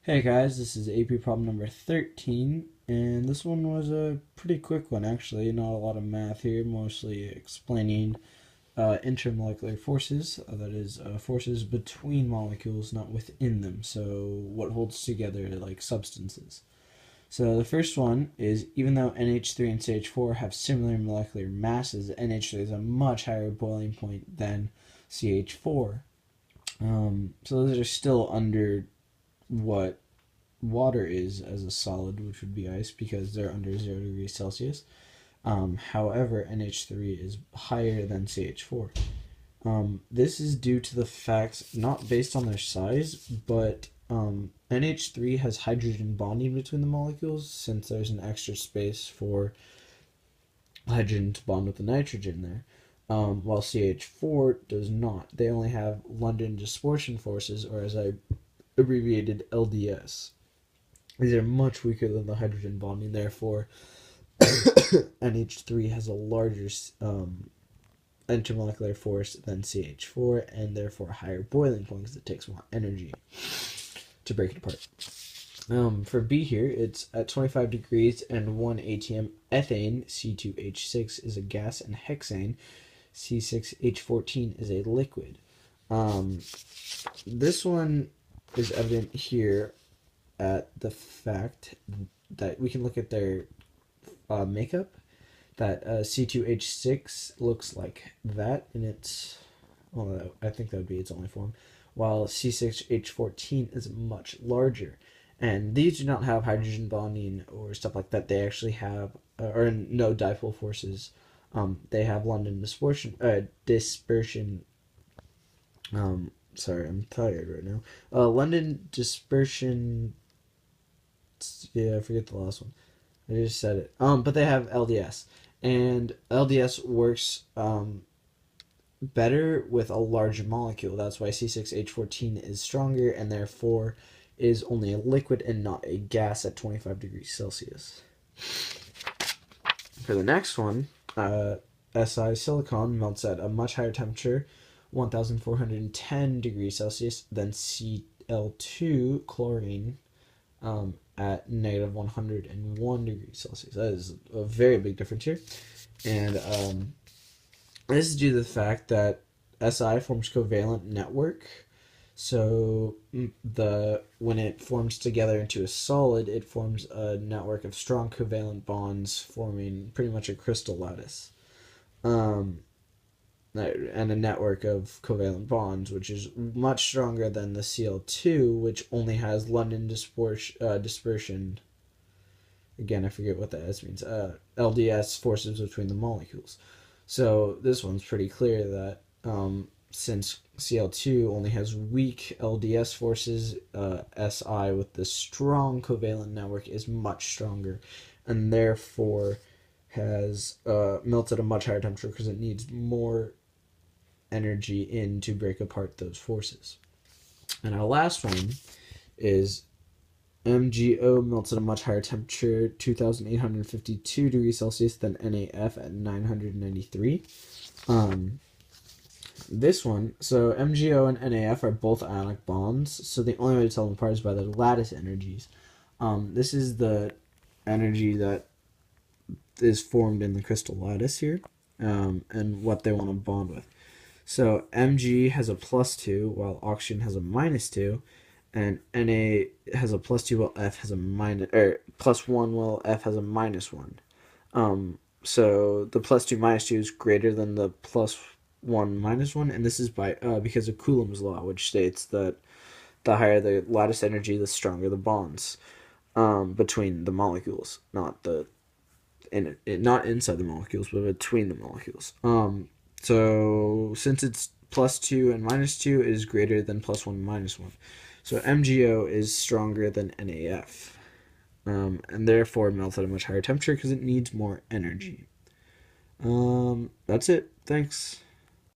Hey guys, this is AP problem number 13, and this one was a pretty quick one actually. Not a lot of math here, mostly explaining intermolecular forces, that is, forces between molecules, not within them. So, what holds together like substances. So, the first one is even though NH3 and CH4 have similar molecular masses, NH3 is a much higher boiling point than CH4. So, those are still under what water is as a solid, which would be ice, because they're under 0 degrees Celsius. However, NH3 is higher than CH4. This is due to the fact, not based on their size, but NH3 has hydrogen bonding between the molecules since there's an extra space for hydrogen to bond with the nitrogen there. While CH4 does not. They only have London dispersion forces, or as I abbreviated, LDS. These are much weaker than the hydrogen bonding, therefore NH3 has a larger intermolecular force than CH4 and therefore a higher boiling point because it takes more energy to break it apart. For B here, it's at 25 degrees and 1 atm ethane, C2H6, is a gas, and hexane, C6H14, is a liquid. This one is evident here at the fact that we can look at their makeup. That C2H6 looks like that in its, well, I think that would be its only form, while C6H14 is much larger. And these do not have hydrogen bonding or stuff like that. They actually have, or no dipole forces. They have London dispersion. Sorry, I'm tired right now. London dispersion. Yeah, I forget the last one. I just said it. But they have LDS, and LDS works better with a larger molecule. That's why C6H14 is stronger, and therefore is only a liquid and not a gas at 25 degrees Celsius. For the next one, Si silicon melts at a much higher temperature, 1410 degrees Celsius, than Cl2 chlorine at negative 101 degrees Celsius. That is a very big difference here. And this is due to the fact that Si forms covalent network. So when it forms together into a solid, it forms a network of strong covalent bonds, forming pretty much a crystal lattice. And a network of covalent bonds, which is much stronger than the Cl2, which only has London dispersion. Again, I forget what the S means. LDS, forces between the molecules. So this one's pretty clear that since Cl2 only has weak LDS forces, Si with the strong covalent network is much stronger, and therefore has melted at a much higher temperature because it needs more energy in to break apart those forces. And our last one is MgO melts at a much higher temperature, 2,852 degrees Celsius, than NaF at 993. This one, so MgO and NaF are both ionic bonds, so the only way to tell them apart is by their lattice energies. This is the energy that is formed in the crystal lattice here, and what they want to bond with. So Mg has a +2 while oxygen has a -2, and Na has a +2 while F has a +1 while F has a -1. So the +2 -2 is greater than the +1 -1, and this is by because of Coulomb's law, which states that the higher the lattice energy, the stronger the bonds between the molecules, not not inside the molecules, but between the molecules. So since it's +2 and -2 is greater than +1 -1. So MgO is stronger than NaF. And therefore melts at a much higher temperature because it needs more energy. That's it. Thanks.